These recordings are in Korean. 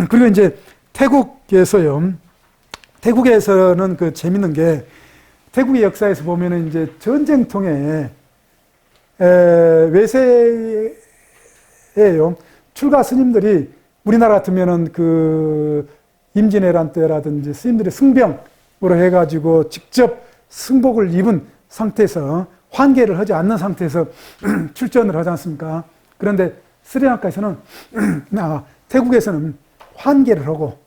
그리고 이제 태국에서요. 태국에서는 그 재밌는 게 태국의 역사에서 보면은 이제 전쟁통에 외세예요. 출가 스님들이 우리나라 같으면은 그 임진왜란 때라든지 스님들이 승병으로 해가지고 직접 승복을 입은 상태에서 환계를 하지 않는 상태에서 출전을 하지 않습니까? 그런데 스리랑카에서는 태국에서는 환계를 하고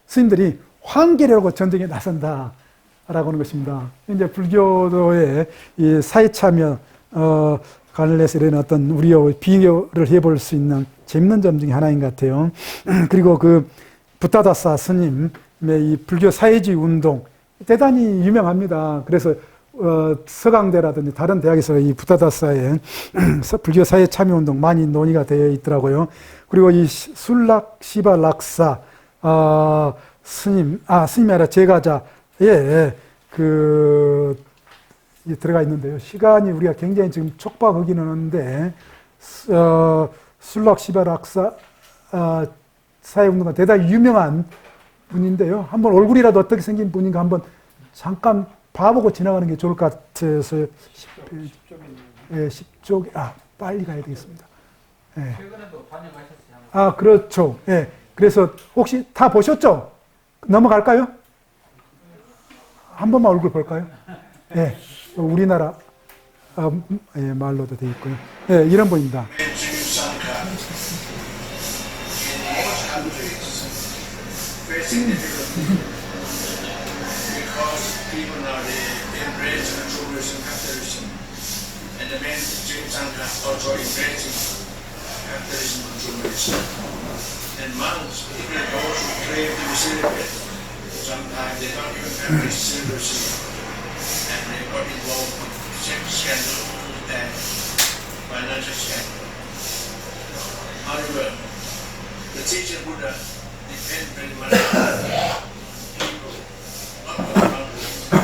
스님들이 환계를 하고 전쟁에 나선다라고 하는 것입니다. 이제 불교도의 이 사회참여 관련해서 이런 어떤 우리와 비교를 해볼 수 있는 재밌는 점 중에 하나인 것 같아요. 그리고 그 부타다사 스님의 이 불교 사회주의 운동 대단히 유명합니다. 그래서 서강대라든지 다른 대학에서 이 부타다사의 불교 사회 참여 운동 많이 논의가 되어 있더라고요. 그리고 이 술락시바 락사 스님이 아니라 제가자의 들어가 있는데요. 시간이 우리가 굉장히 지금 촉박하기는 한데 술락시바 락사 사회운동가 대단히 유명한 분인데요. 한번 얼굴이라도 어떻게 생긴 분인가 한번 잠깐 봐보고 지나가는 게 좋을 것 같아서 10쪽 빨리 가야 되겠습니다. 예. 최근에도 반영하셨어요? 그렇죠. 예. 그래서 혹시 다 보셨죠? 넘어갈까요? 한 번만 얼굴 볼까요? 예. 우리나라 말로도 되어 있고요. 예, 이런 분입니다. People now they embrace controversial capitalism, and the men also embracing capitalism controversy. And monks, particularly those who claim to be celibate, sometimes they don't even practice celibacy, and they got involved with sex scandal and financial scandal. However, the teacher Buddha depends very much on people, not on the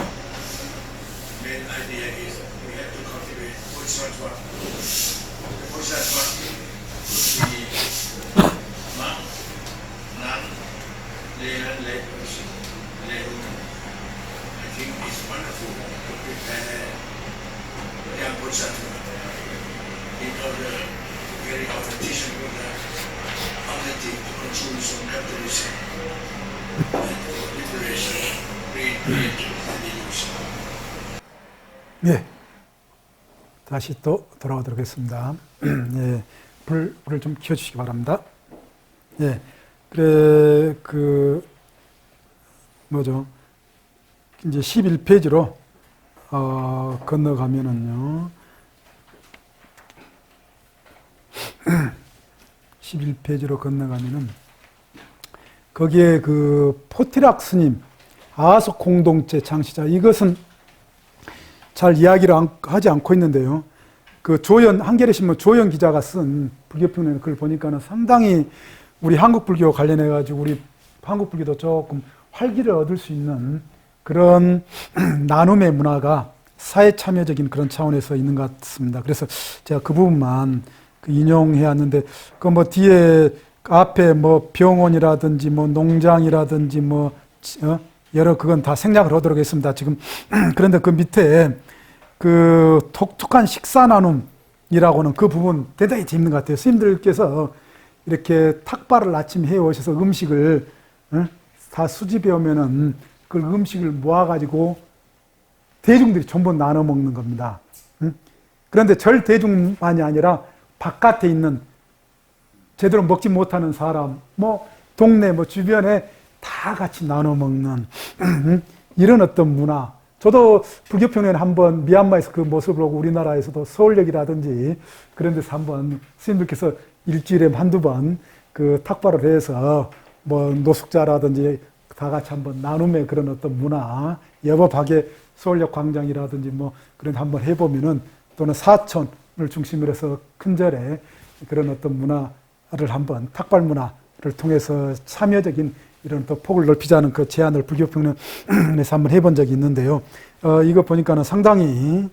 main idea is we have to cultivate Bodhisattva. The Bodhisattva could be monk, nun, layman, layperson, laywoman. I think it's wonderful to prepare the young Bodhisattva in order to carry out the teaching of the ability to control his own capitalism and for liberation, creation, and illusion. 네. 다시 또 돌아오도록 하겠습니다. 예. 불을 좀 켜주시기 바랍니다. 예. 그래, 이제 11페이지로, 건너가면은요. 11페이지로 건너가면은, 거기에 포티락 스님, 아속 공동체 창시자, 이것은 잘 이야기를 하지 않고 있는데요. 한겨레 신문 조연 기자가 쓴 불교평론의 글 보니까는 상당히 우리 한국 불교 관련해가지고 우리 한국 불교도 조금 활기를 얻을 수 있는 그런 나눔의 문화가 사회 참여적인 그런 차원에서 있는 것 같습니다. 그래서 제가 그 부분만 인용해 왔는데, 뒤에 앞에 병원이라든지 농장이라든지 여러 그건 다 생략을 하도록 했습니다. 지금 그런데 그 밑에 독특한 식사 나눔이라고는 그 부분 대단히 재밌는 것 같아요. 스님들께서 이렇게 탁발을 아침 해 오셔서 음식을 다 수집해 오면은 그 음식을 모아가지고 대중들이 전부 나눠 먹는 겁니다. 그런데 절 대중만이 아니라 바깥에 있는 제대로 먹지 못하는 사람, 동네, 주변에 다 같이 나눠 먹는 이런 어떤 문화. 저도 불교평론에 한번 미얀마에서 그 모습을 보고 우리나라에서도 서울역이라든지 그런 데서 한번 스님들께서 일주일에 한두 번 탁발을 해서 노숙자라든지 다 같이 한번 나눔의 그런 어떤 문화, 여법하게 서울역 광장이라든지 그런 한번 해보면은, 또는 사천을 중심으로 해서 큰 절에 그런 어떤 문화를 한번 탁발 문화를 통해서 참여적인 이런 또 폭을 넓히자는 그 제안을 불교평론에서 한번 해본 적이 있는데요. 이거 보니까는 상당히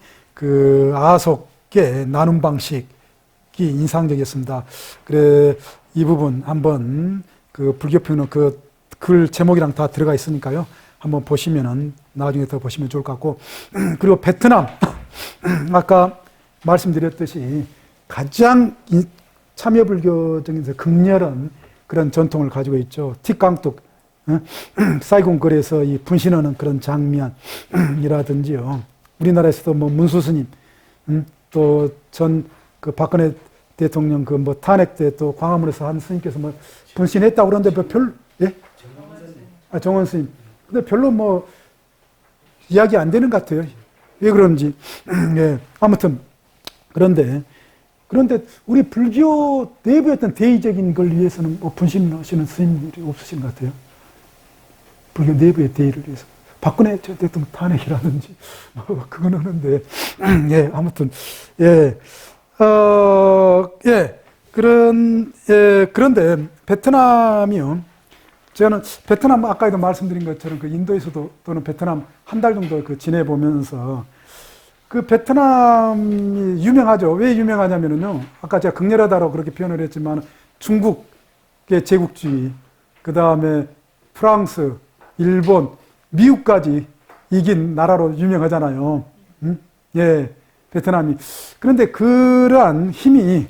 아속의 나눔 방식이 인상적이었습니다. 그래, 이 부분 한번 그 불교평론 그 글 제목이랑 다 들어가 있으니까요. 한번 보시면은 나중에 더 보시면 좋을 것 같고 그리고 베트남 아까 말씀드렸듯이 가장 참여불교적인 극렬한 그런 전통을 가지고 있죠. 티깡뚝 사이공 거리에서 이 분신하는 그런 장면이라든지요. 우리나라에서도 뭐 문수스님 또 전 그 박근혜 대통령 그 뭐 탄핵 때 또 광화문에서 한 스님께서 뭐 분신했다고 그러는데 뭐 예? 정원 스님. 근데 별로 뭐 이야기 안 되는 것 같아요. 왜 그런지. 예. 아무튼 그런데 우리 불교 내부의 어떤 대의적인 걸 위해서는 뭐 분신하시는 스님들이 없으신 것 같아요. 불교 내부의 대의를 위해서. 박근혜 대통령 탄핵이라든지 뭐 그건 하는데 예. 아무튼 예. 그런데 베트남이요. 저는 베트남 아까도 말씀드린 것처럼 그 인도에서도 또는 베트남 한 달 정도 그 지내보면서 그 베트남이 유명하죠. 왜 유명하냐면요. 아까 제가 극렬하다라고 그렇게 표현을 했지만 중국의 제국주의, 그 다음에 프랑스, 일본, 미국까지 이긴 나라로 유명하잖아요. 예, 베트남이. 그런데 그러한 힘이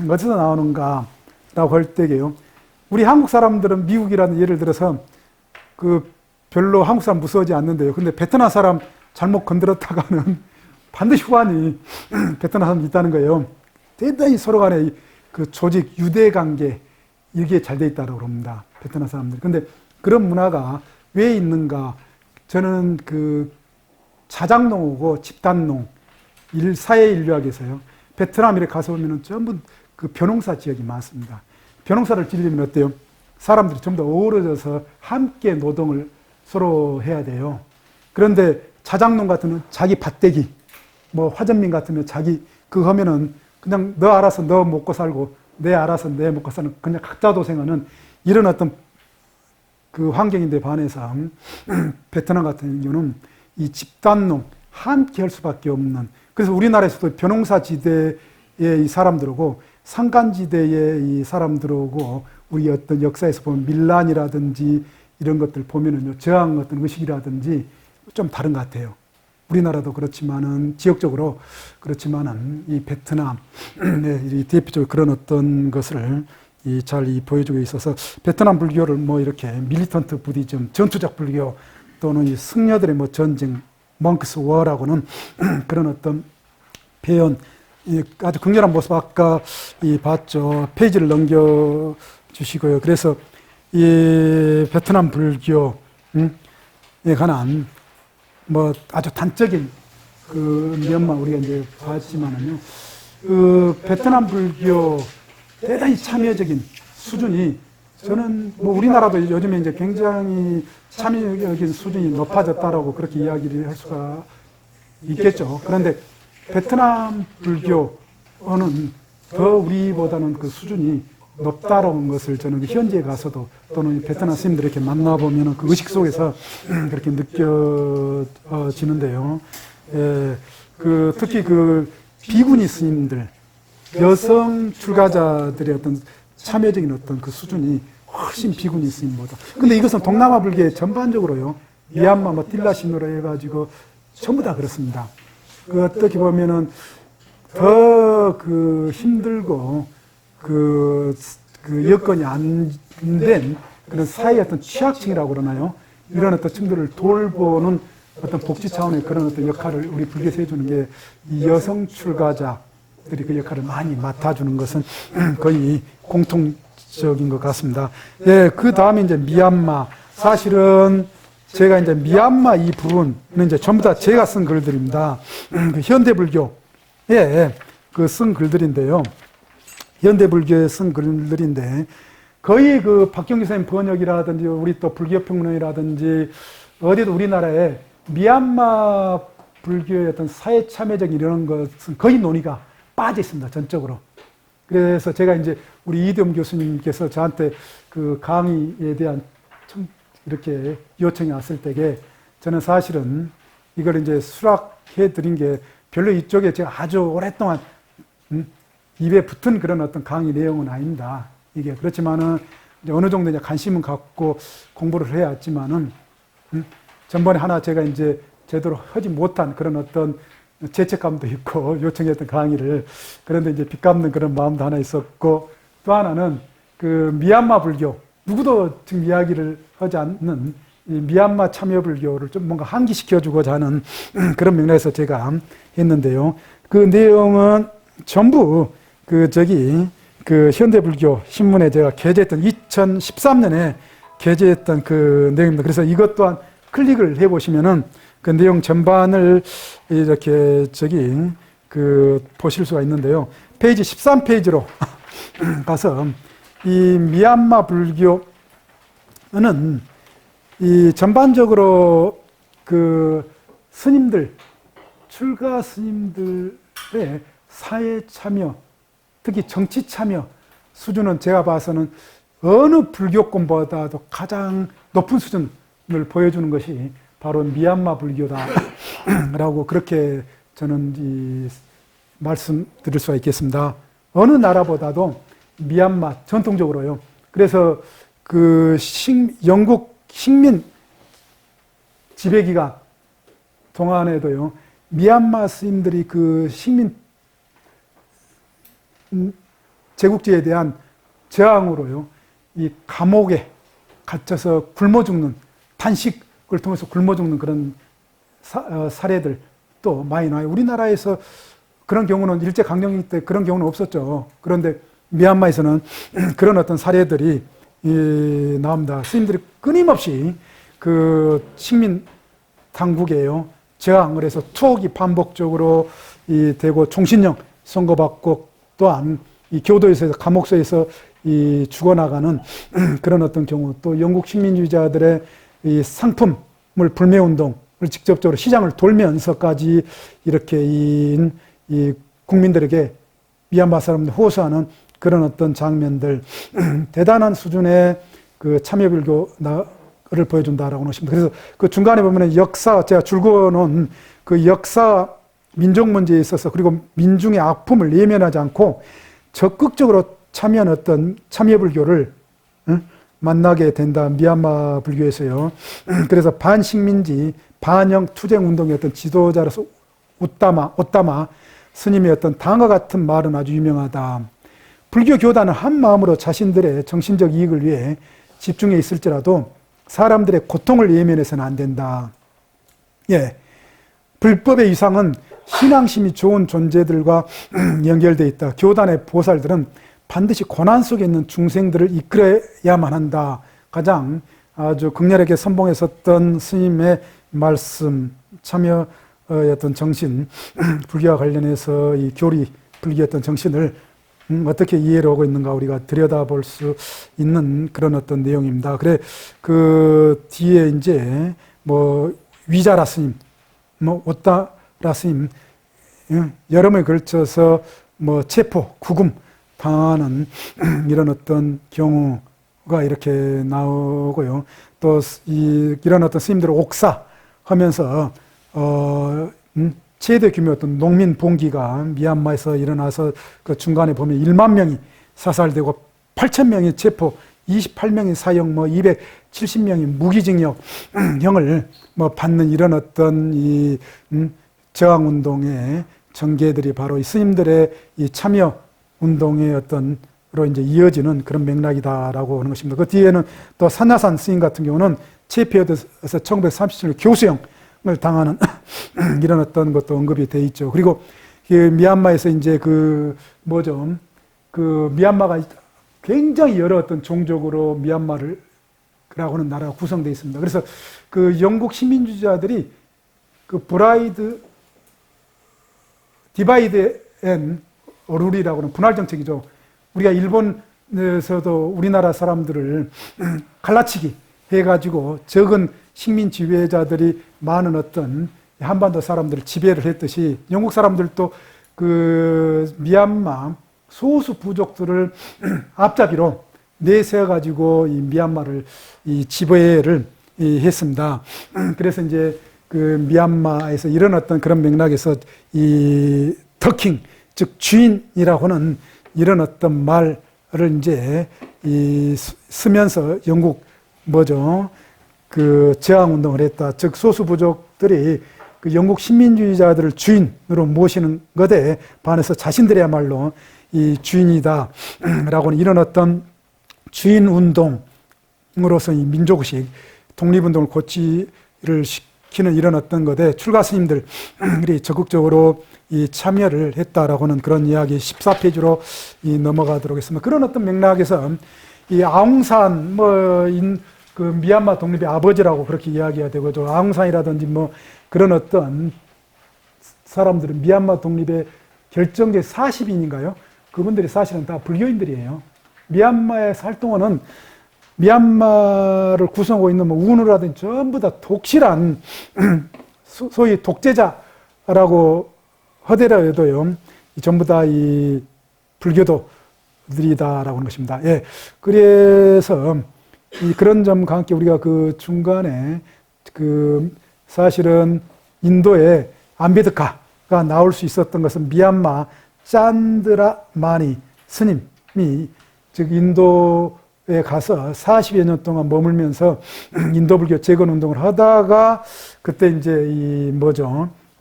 어디서 나오는가라고 할 때게요. 우리 한국 사람들은 미국이라는 예를 들어서 그 별로 한국 사람 무서워하지 않는데요. 근데 베트남 사람 잘못 건드렸다가는 반드시 후환이 베트남 사람이 있다는 거예요. 대단히 서로 간에 그 조직 유대 관계 이게 잘 돼 있다고 합니다. 베트남 사람들. 근데 그런 문화가 왜 있는가? 저는 그 자작농하고 집단농 사회 인류학에서요. 베트남에 가서 보면은 전부 그 벼농사 지역이 많습니다. 벼농사를 지으려면 어때요? 사람들이 좀 더 어우러져서 함께 노동을 서로 해야 돼요. 그런데 자작농 같으면 자기 밭대기, 뭐 화전민 같으면 자기 그거 하면은 그냥 너 알아서 너 먹고 살고 내 알아서 내 먹고 사는 그냥 각자 도생하는 이런 어떤 그 환경인데 반해서 베트남 같은 경우는 이 집단농 함께 할 수밖에 없는, 그래서 우리나라에서도 벼농사 지대의 이 사람들하고 산간지대의 이 사람들하고 우리 어떤 역사에서 보면 밀란이라든지 이런 것들 보면은요, 저항 어떤 의식이라든지 좀 다른 것 같아요. 우리나라도 그렇지만은 지역적으로 그렇지만은 이 베트남 이 대표적으로 그런 어떤 것을 잘 보여주고 있어서 베트남 불교를 뭐 이렇게 밀리턴트 부디즘, 전투적 불교 또는 이 승려들의 뭐 전쟁, 몽크스 워라고는 그런 어떤 표현, 아주 극렬한 모습 아까 봤죠. 페이지를 넘겨 주시고요. 그래서 이 베트남 불교에 관한 뭐 아주 단적인 그 면만 우리가 이제 봤지만은요, 그 베트남 불교 대단히 참여적인 수준이 저는 뭐 우리나라도 요즘에 이제 굉장히 참여적인 수준이 높아졌다라고 그렇게 이야기를 할 수가 있겠죠. 그런데 베트남 불교는 더 우리보다는 그 수준이 높다라는 것을 저는 현지에 가서도 또는 베트남 스님들 이렇게 만나보면 그 의식 속에서 그렇게 느껴지는데요. 그 특히 그 비구니 스님들, 여성 출가자들의 어떤 참여적인 어떤 그 수준이 훨씬 비구니 스님보다. 근데 이것은 동남아 불교의 전반적으로요. 미얀마, 뭐 틸라시노로 해가지고 전부 다 그렇습니다. 그 어떻게 보면은 더 그 힘들고 그 여건이 안 된 그런 사회의 어떤 취약층이라고 그러나요? 이런 어떤 층들을 돌보는 어떤 복지 차원의 그런 어떤 역할을 우리 불교에서 해주는 게 이 여성 출가자들이 그 역할을 많이 맡아주는 것은 거의 공통적인 것 같습니다. 예, 그 다음에 이제 미얀마. 사실은 제가 이제 미얀마 이 부분은 이제 전부 다 제가 쓴 글들입니다. 그 현대불교에 그 쓴 글들인데요. 현대불교에 쓴 글들인데 거의 그 박경규 선생님 번역이라든지 우리 또 불교평론이라든지 어디도 우리나라에 미얀마 불교의 어떤 사회 참여적 이런 것은 거의 논의가 빠져 있습니다. 전적으로. 그래서 제가 이제 우리 이대엄 교수님께서 저한테 그 강의에 대한 좀 이렇게 요청이 왔을 때에 저는 사실은 이걸 이제 수락해 드린 게 별로 이쪽에 제가 아주 오랫동안 입에 붙은 그런 어떤 강의 내용은 아닙니다. 이게 그렇지만은 이제 어느 정도 이제 관심은 갖고 공부를 해야 했지만은, 전번에 하나 제가 이제 제대로 하지 못한 그런 어떤 죄책감도 있고 요청했던 강의를, 그런데 이제 빚갚는 그런 마음도 하나 있었고, 또 하나는 그 미얀마 불교, 누구도 지금 이야기를 하지 않는 이 미얀마 참여 불교를 좀 뭔가 환기시켜주고자 하는 그런 맥락에서 제가 했는데요. 그 내용은 전부 그 현대불교 신문에 제가 게재했던 2013년에 게재했던 그 내용입니다. 그래서 이것 또한 클릭을 해보시면은 그 내용 전반을 이렇게 보실 수가 있는데요. 페이지 13페이지로 가서 이 미얀마 불교는 이 전반적으로 그 스님들, 출가 스님들의 사회 참여, 특히 정치 참여 수준은 제가 봐서는 어느 불교권보다도 가장 높은 수준을 보여주는 것이 바로 미얀마 불교다라고 그렇게 저는 말씀드릴 수가 있겠습니다. 어느 나라보다도 미얀마 전통적으로요. 그래서 그 영국 식민 지배기간 동안에도요, 미얀마 스님들이 그 식민 제국주의에 대한 저항으로요, 이 감옥에 갇혀서 굶어 죽는, 단식을 통해서 굶어 죽는 그런 사례들 또 많이 나와요. 우리나라에서 그런 경우는 일제강점기 때 그런 경우는 없었죠. 그런데 미얀마에서는 그런 어떤 사례들이 나옵니다. 스님들이 끊임없이 그 식민 당국에요, 저항을 해서 투옥이 반복적으로 되고 종신형 선고받고, 또한 이 교도소에서, 감옥소에서 죽어나가는 그런 어떤 경우, 또 영국 식민주의자들의 이 상품물 불매운동을 직접적으로 시장을 돌면서까지 이렇게 이 국민들에게 미얀마 사람들 호소하는 그런 어떤 장면들, 대단한 수준의 그 참여불교를 보여준다라고 하십니다. 그래서 그 중간에 보면 역사, 제가 줄거놓은 그 역사, 민족 문제에 있어서, 그리고 민중의 아픔을 예면하지 않고 적극적으로 참여한 어떤 참여불교를 만나게 된다, 미얀마 불교에서요. 그래서 반식민지, 반영 투쟁 운동의 어떤 지도자로서 오따마 스님의 어떤 다음과 같은 말은 아주 유명하다. 불교 교단은 한 마음으로 자신들의 정신적 이익을 위해 집중해 있을지라도 사람들의 고통을 예면해서는 안 된다. 예, 불법의 위상은 신앙심이 좋은 존재들과 연결되어 있다. 교단의 보살들은 반드시 고난 속에 있는 중생들을 이끌어야만 한다. 가장 아주 극렬하게 선봉했었던 스님의 말씀, 참여의 어떤 정신, 불교와 관련해서 이 교리, 불교의 어떤 정신을 어떻게 이해를 하고 있는가 우리가 들여다볼 수 있는 그런 어떤 내용입니다. 그래, 그 뒤에 이제 위자라 스님, 오따라 스님, 여러 번에 걸쳐서 체포, 구금 당하는 이런 어떤 경우가 이렇게 나오고요. 또 이런 어떤 스님들을 옥사하면서 최대 규모의 어떤 농민 봉기가 미얀마에서 일어나서 그 중간에 보면 1만 명이 사살되고 8,000명이 체포, 28명이 사형, 270명이 무기징역형을 받는 이런 어떤 이 저항운동의 전개들이 바로 이 스님들의 이 참여 운동의 어떤로 이제 이어지는 그런 맥락이다라고 하는 것입니다. 그 뒤에는 또 산야산 스님 같은 경우는 체포돼서 1937년 교수형을 당하는 이런 어떤 것도 언급이 돼 있죠. 그리고 미얀마에서 이제 미얀마가 굉장히 여러 어떤 종족으로 미얀마를 라고 하는 나라가 구성되어 있습니다. 그래서 그 영국 시민주의자들이 그 디바이드 앤 룰이라고 하는 분할 정책이죠. 우리가 일본에서도 우리나라 사람들을 갈라치기 해가지고 적은 식민 지배자들이 많은 어떤 한반도 사람들을 지배를 했듯이 영국 사람들도 그 미얀마 소수 부족들을 앞잡이로 내세워가지고 이 미얀마를 지배를 했습니다. 그래서 이제 그 미얀마에서 이런 어떤 그런 맥락에서 이 더킹, 즉 주인이라고 하는 이런 어떤 말 이제 쓰면서 영국 그 저항 운동을 했다. 즉 소수 부족들이 그 영국 식민주의자들을 주인으로 모시는 것에 반해서 자신들이야말로 이 주인이다라고는 이런 어떤 주인 운동으로서 이 민족의식, 독립운동을 고치를 시키는 이런 어떤 것에 출가 스님들이 적극적으로 이 참여를 했다라고는 그런 이야기 14페이지로 넘어가도록 했습니다. 그런 어떤 맥락에서 이 아웅산 그 미얀마 독립의 아버지라고 그렇게 이야기가 되고, 또 아웅산이라든지 그런 어떤 사람들은 미얀마 독립의 결정적 40인인가요? 그분들이 사실은 다 불교인들이에요. 미얀마의 살동원은 미얀마를 구성하고 있는 우누라든지 전부 다 독실한 소위 독재자라고 하더라도요, 전부 다 이 불교도들이다라고 하는 것입니다. 예. 그래서 그런 점과 함께 우리가 그 중간에 사실은 인도에 암베드카가 나올 수 있었던 것은 미얀마 짠드라마니 스님이 즉 인도에 가서 40여 년 동안 머물면서 인도 불교 재건 운동을 하다가 그때 이제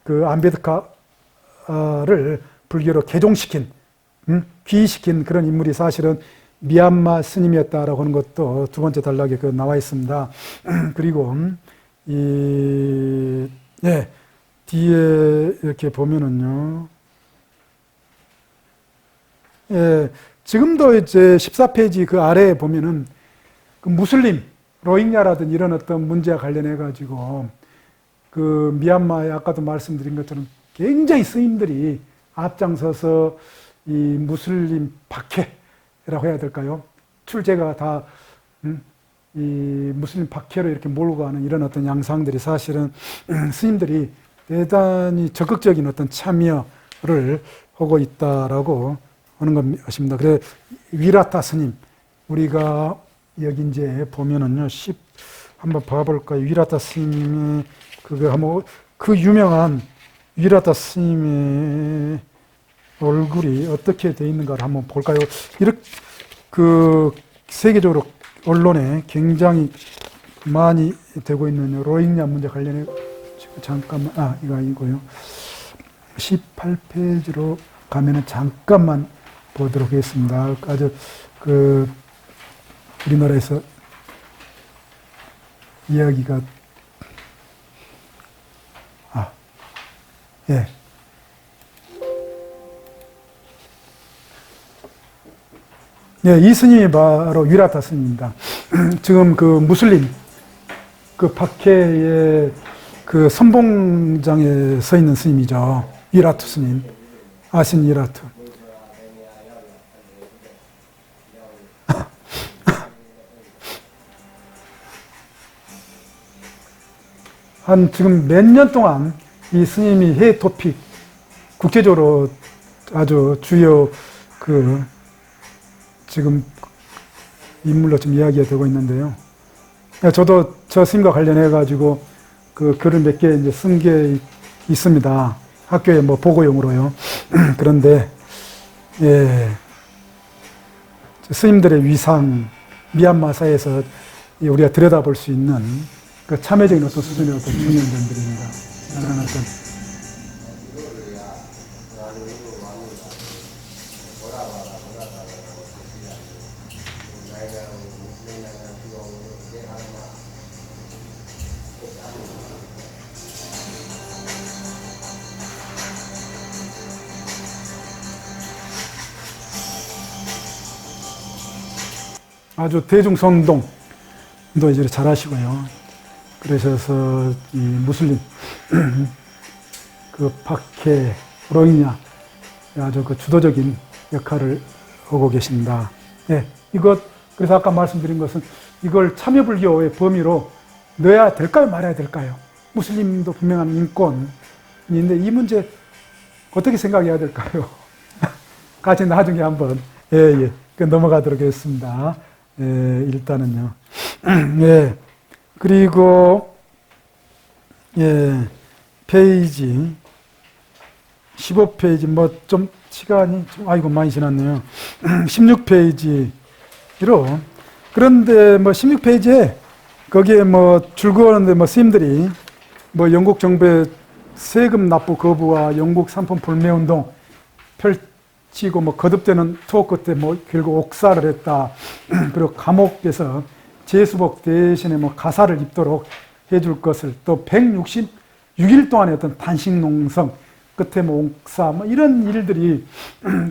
그 암베드카를 불교로 개종시킨, 귀의시킨 그런 인물이 사실은 미얀마 스님이었다라고 하는 것도 두 번째 단락에 나와 있습니다. 그리고 뒤에 이렇게 보면은요, 지금도 이제 14페이지 그 아래에 보면은 그 무슬림, 로힝야라든 이런 어떤 문제와 관련해 가지고 그 미얀마에 아까도 말씀드린 것처럼 굉장히 스님들이 앞장서서 이 무슬림 박해라고 해야 될까요? 출제가 다 이 무슬림 박해로 이렇게 몰고 가는 이런 어떤 양상들이 사실은 스님들이 대단히 적극적인 어떤 참여를 하고 있다라고 하는 것입니다. 그래서 위라타 스님, 우리가 여기 이제 보면은요, 한번 봐볼까요? 위라타 스님의 그 유명한 위라타 스님의 얼굴이 어떻게 되어 있는가를 한번 볼까요? 이렇게 세계적으로 언론에 굉장히 많이 되고 있는 로힝야 문제 관련해 잠깐만 이거 아니고요. 18페이지로 가면은 잠깐만 보도록 하겠습니다. 아주 우리나라에서 이야기가 이 스님이 바로 위라타 스님입니다. 지금 그 무슬림 그 박해의 그 선봉장에 서 있는 스님이죠. 위라투 스님, 아신 위라투. 한 지금 몇 년 동안 이 스님이 해 토픽 국제적으로 아주 주요 지금 인물로 지금 이야기가 되고 있는데요. 저도 저 스님과 관련해 가지고 그 글을 몇 개 이제 쓴 게 있습니다. 학교에 보고용으로요. 그런데 스님들의 위상, 미얀마 사회에서 우리가 들여다볼 수 있는 그 참여적인 어떤 수준의 어떤 중요한 점들입니다. 그런 어떤 아주 대중선동도 이제 잘 하시고요. 그러셔서 이 무슬림 그 박해, 로힝야 아주 그 주도적인 역할을 하고 계십니다. 그래서 아까 말씀드린 것은 이걸 참여불교의 범위로 넣어야 될까요, 말아야 될까요? 무슬림도 분명한 인권인데 이 문제 어떻게 생각해야 될까요? 같이 나중에 한번 넘어가도록 하겠습니다. 일단은요. 그리고 페이지 15페이지 좀 시간이 좀, 아이고, 많이 지났네요. 16페이지로. 그런데 뭐 16페이지에 거기에 뭐 줄 그었는데 뭐 스님들이 뭐 영국 정부의 세금 납부 거부와 영국 상품 불매 운동 펼치고 뭐 거듭되는 투어 끝에 뭐 결국 옥사를 했다. 그리고 감옥에서 제수복 대신에 뭐 가사를 입도록 해줄 것을 또 166일 동안의 어떤 단식 농성 끝에 뭐 옥사 뭐 이런 일들이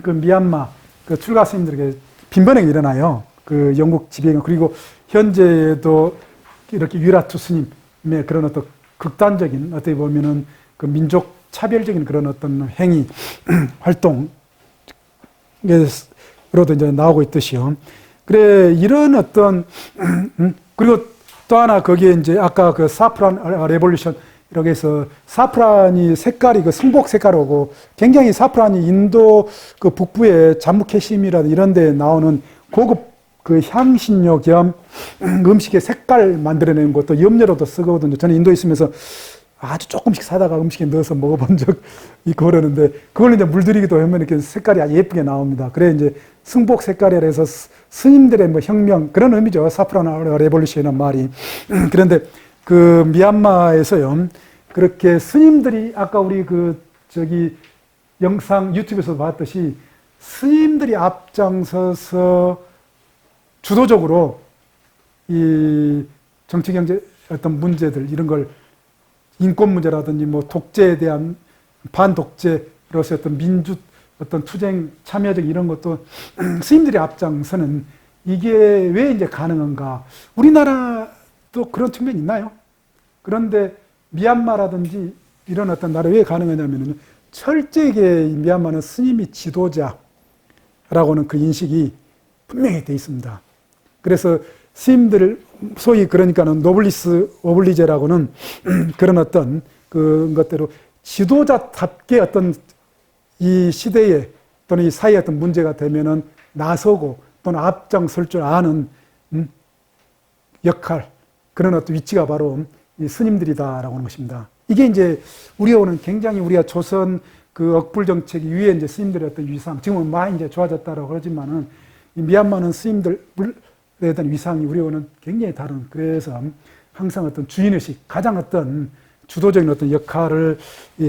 그 미얀마 그 출가 스님들에게 빈번하게 일어나요. 그 영국 지배경 그리고 현재도 이렇게 위라투 스님의 그런 어떤 극단적인 어떻게 보면은 그 민족 차별적인 그런 어떤 행위 활동에로도 이제 나오고 있듯이요. 그래 이런 어떤 그리고 또 하나 거기에 이제 아까 그 사프란 레볼루션 이렇게 해서 사프란이 색깔이 그 승복 색깔하고 굉장히 사프란이 인도 그 북부의 잠무 캐시미라든 이런 데 나오는 고급 그 향신료 겸 음식의 색깔 만들어내는 것도 염료로도 쓰거든요. 저는 인도에 있으면서 아주 조금씩 사다가 음식에 넣어서 먹어본 적 있고 그러는데 그걸 이제 물들이기도 하면 이렇게 색깔이 아주 예쁘게 나옵니다. 그래 이제 승복 색깔이라 해서 스님들의 뭐 혁명 그런 의미죠. 사프란 레볼루션이라는 말이. 그런데 그 미얀마에서요. 그렇게 스님들이 아까 우리 그 저기 영상 유튜브에서 봤듯이 스님들이 앞장서서 주도적으로 이 정치 경제 어떤 문제들 이런 걸 인권 문제라든지 뭐 독재에 대한 반독재로서 어떤 민주 어떤 투쟁 참여적 이런 것도 스님들이 앞장서는 이게 왜 이제 가능한가? 우리나라도 그런 측면이 있나요? 그런데 미얀마라든지 이런 어떤 나라 왜 가능하냐면은 철저하게 미얀마는 스님이 지도자라고는 그 인식이 분명히 돼 있습니다. 그래서 스님들 소위 그러니까는 노블리스 오블리제라고는 그런 어떤 그 것대로 지도자답게 어떤 이 시대에 또는 이 사회에 어떤 문제가 되면은 나서고 또는 앞장설 줄 아는 역할 그런 어떤 위치가 바로 이 스님들이다라고 하는 것입니다. 이게 이제 우리하고는 굉장히 우리가 조선 그 억불 정책 이후에 이제 스님들의 어떤 위상 지금은 많이 이제 좋아졌다라고 그러지만은 이 미얀마는 스님들에 대한 위상이 우리하고는 굉장히 다른 그래서 항상 어떤 주인의식 가장 어떤 주도적인 어떤 역할을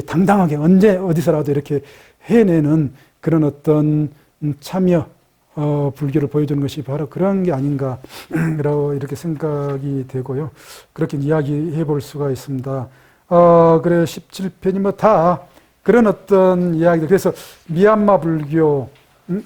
당당하게 언제 어디서라도 이렇게 해내는 그런 어떤 참여 불교를 보여주는 것이 바로 그런 게 아닌가라고 이렇게 생각이 되고요. 그렇게 이야기해 볼 수가 있습니다. 그래 17편이 뭐 다 그런 어떤 이야기들 그래서 미얀마 불교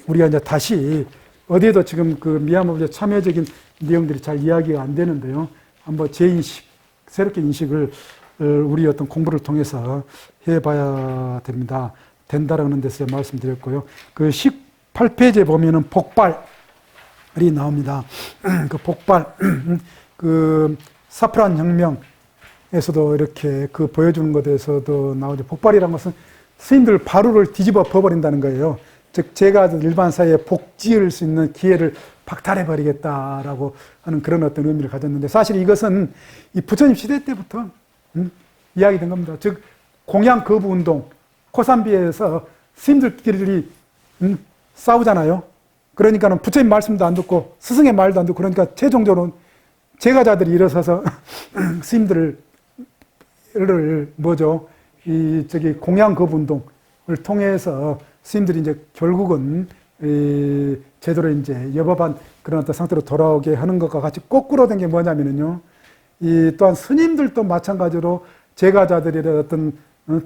우리가 이제 다시 어디에도 지금 그 미얀마 불교 참여적인 내용들이 잘 이야기가 안 되는데요. 한번 재인식 새롭게 인식을 우리 어떤 공부를 통해서 해봐야 됩니다. 된다라는 데서 말씀드렸고요. 그 18페이지에 보면은 복발이 나옵니다. 그 복발, 그 사프란 혁명에서도 이렇게 그 보여주는 것에서도 나오죠. 복발이라는 것은 스님들 바루를 뒤집어 버버린다는 거예요. 즉, 제가 일반 사회에 복지을 수 있는 기회를 박탈해버리겠다라고 하는 그런 어떤 의미를 가졌는데 사실 이것은 이 부처님 시대 때부터 이야기된 겁니다. 즉, 공양 거부 운동, 코산비에서 스님들끼리 싸우잖아요. 그러니까는 부처님 말씀도 안 듣고 스승의 말도 안 듣고 그러니까 최종적으로 제가자들이 일어서서 스님들을 뭐죠? 이 저기 공양 거부 운동을 통해서 스님들이 이제 결국은 제대로 이제 여법한 그런 어떤 상태로 돌아오게 하는 것과 같이 거꾸로 된 게 뭐냐면요. 이 또한 스님들도 마찬가지로 제가자들의 어떤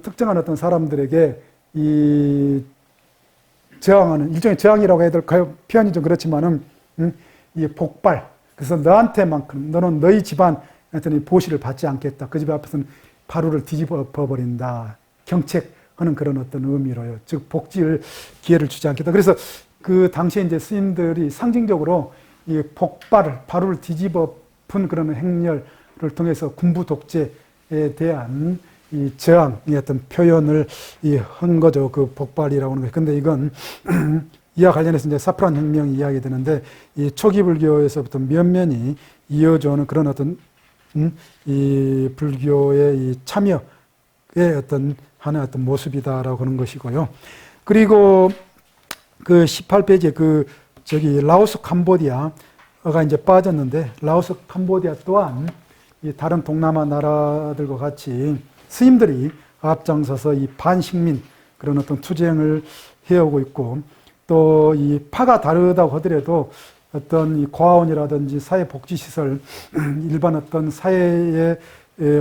특정한 어떤 사람들에게 이 저항하는 일종의 저항이라고 해야 될까요? 표현이 좀 그렇지만은 이 복발. 그래서 너한테만큼 너는 너희 집안한테는 보시를 받지 않겠다. 그 집 앞에서는 바루를 뒤집어 버린다. 경책하는 그런 어떤 의미로요. 즉 복지를 기회를 주지 않겠다. 그래서 그 당시에 이제 스님들이 상징적으로 이 복발을 바루를 뒤집어 푼 그런 행렬을 통해서 군부 독재에 대한 이 저항의 어떤 표현을 한 거죠. 그 복발이라고 하는 거. 근데 이건 이와 관련해서 이제 사프란 혁명이 이야기 되는데 이 초기 불교에서부터 면면이 이어져오는 그런 어떤 이 불교의 이 참여의 어떤 하나의 어떤 모습이다라고 하는 것이고요. 그리고 그 18페이지에 그 저기 라오스 캄보디아가 이제 빠졌는데 라오스 캄보디아 또한 이 다른 동남아 나라들과 같이 스님들이 앞장서서 이 반식민 그런 어떤 투쟁을 해오고 있고 또 이 파가 다르다고 하더라도 어떤 이 고아원이라든지 사회복지시설 일반 어떤 사회의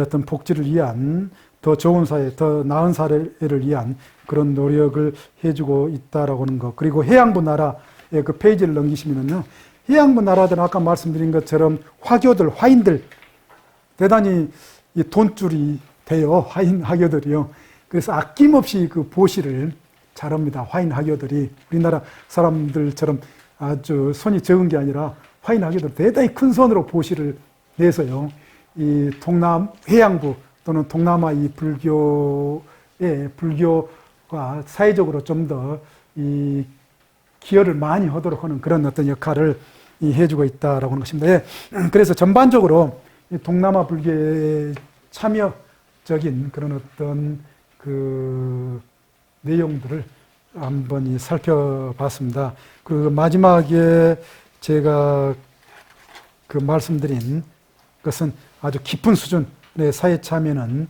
어떤 복지를 위한 더 좋은 사회, 더 나은 사회를 위한 그런 노력을 해주고 있다라고 하는 것. 그리고 해양부 나라의 그 페이지를 넘기시면은요, 해양부 나라들은 아까 말씀드린 것처럼 화교들, 화인들 대단히 이 돈줄이 돼요. 화인 화교들이요. 그래서 아낌없이 그 보시를 잘합니다. 화인 화교들이 우리나라 사람들처럼 아주 손이 적은 게 아니라 화인 화교들 대단히 큰 손으로 보시를 내서요. 이 동남 해양부 또는 동남아 이 불교가 사회적으로 좀 더 이 기여를 많이 하도록 하는 그런 어떤 역할을 해주고 있다라고 하는 것입니다. 예. 그래서 전반적으로 이 동남아 불교의 참여적인 그런 어떤 그 내용들을 한번 살펴봤습니다. 그 마지막에 제가 그 말씀드린 것은 아주 깊은 수준의 사회 참여는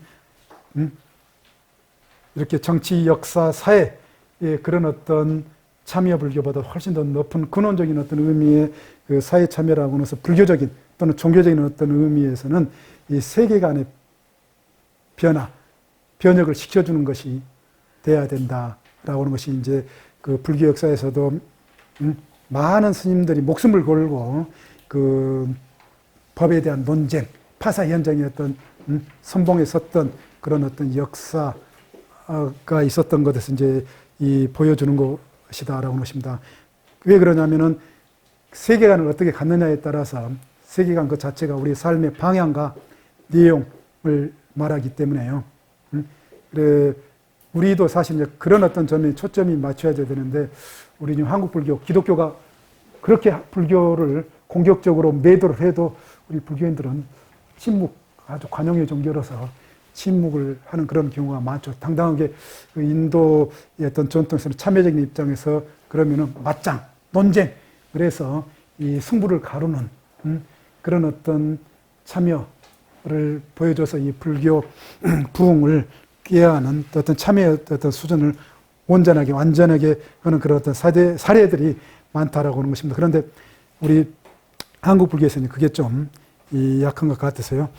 이렇게 정치, 역사, 사회의 그런 어떤 참여 불교보다 훨씬 더 높은 근원적인 어떤 의미의 그 사회 참여라고 해서 불교적인 또는 종교적인 어떤 의미에서는 이 세계관의 변화, 변혁을 시켜주는 것이 돼야 된다라고 하는 것이 이제 그 불교 역사에서도 많은 스님들이 목숨을 걸고 그 법에 대한 논쟁, 파사 현장의 어떤 선봉에 섰던 그런 어떤 역사가 있었던 것에서 이제 이 보여주는 것이다라고 하는 것입니다. 왜 그러냐면은 세계관을 어떻게 갖느냐에 따라서 세계관 그 자체가 우리 삶의 방향과 내용을 말하기 때문에요. 그래 우리도 사실 이제 그런 어떤 점에 초점이 맞춰야 되는데 우리 지금 한국 불교, 기독교가 그렇게 불교를 공격적으로 매도를 해도 우리 불교인들은 침묵, 아주 관용의 종교로서 침묵을 하는 그런 경우가 많죠. 당당하게 그 인도의 어떤 전통에서는 참여적인 입장에서 그러면은 맞짱, 논쟁, 그래서 이 승부를 가르는 그런 어떤 참여를 보여줘서 이 불교 부흥을 꾀하는 어떤 참여의 어떤 수준을 온전하게, 완전하게 하는 그런 어떤 사례들이 많다라고 하는 것입니다. 그런데 우리 한국 불교에서는 그게 좀 약한 것 같아서요.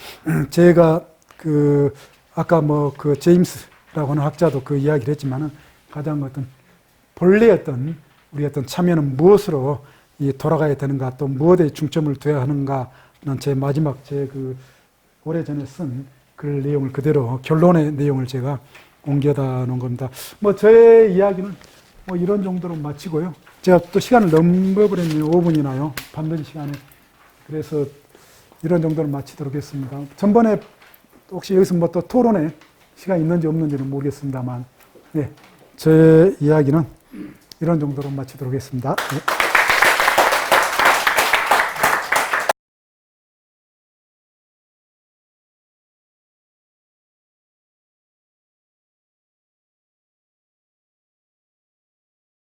제가 그 아까 뭐 그 제임스라고 하는 학자도 그 이야기를 했지만은 가장 어떤 본래 어떤 우리 어떤 참여는 무엇으로 돌아가야 되는가 또 무엇에 중점을 둬야 하는가는 제 마지막 제 그 오래전에 쓴 글 내용을 그대로 결론의 내용을 제가 옮겨다 놓은 겁니다. 뭐 저의 이야기는 뭐 이런 정도로 마치고요. 제가 또 시간을 넘어버렸네요. 5분이나요. 밤늦은 시간에. 그래서 이런 정도로 마치도록 하겠습니다. 전번에 혹시 여기서 뭐 또 토론회 시간 있는지 없는지는 모르겠습니다만, 네, 제 이야기는 이런 정도로 마치도록 하겠습니다. 네.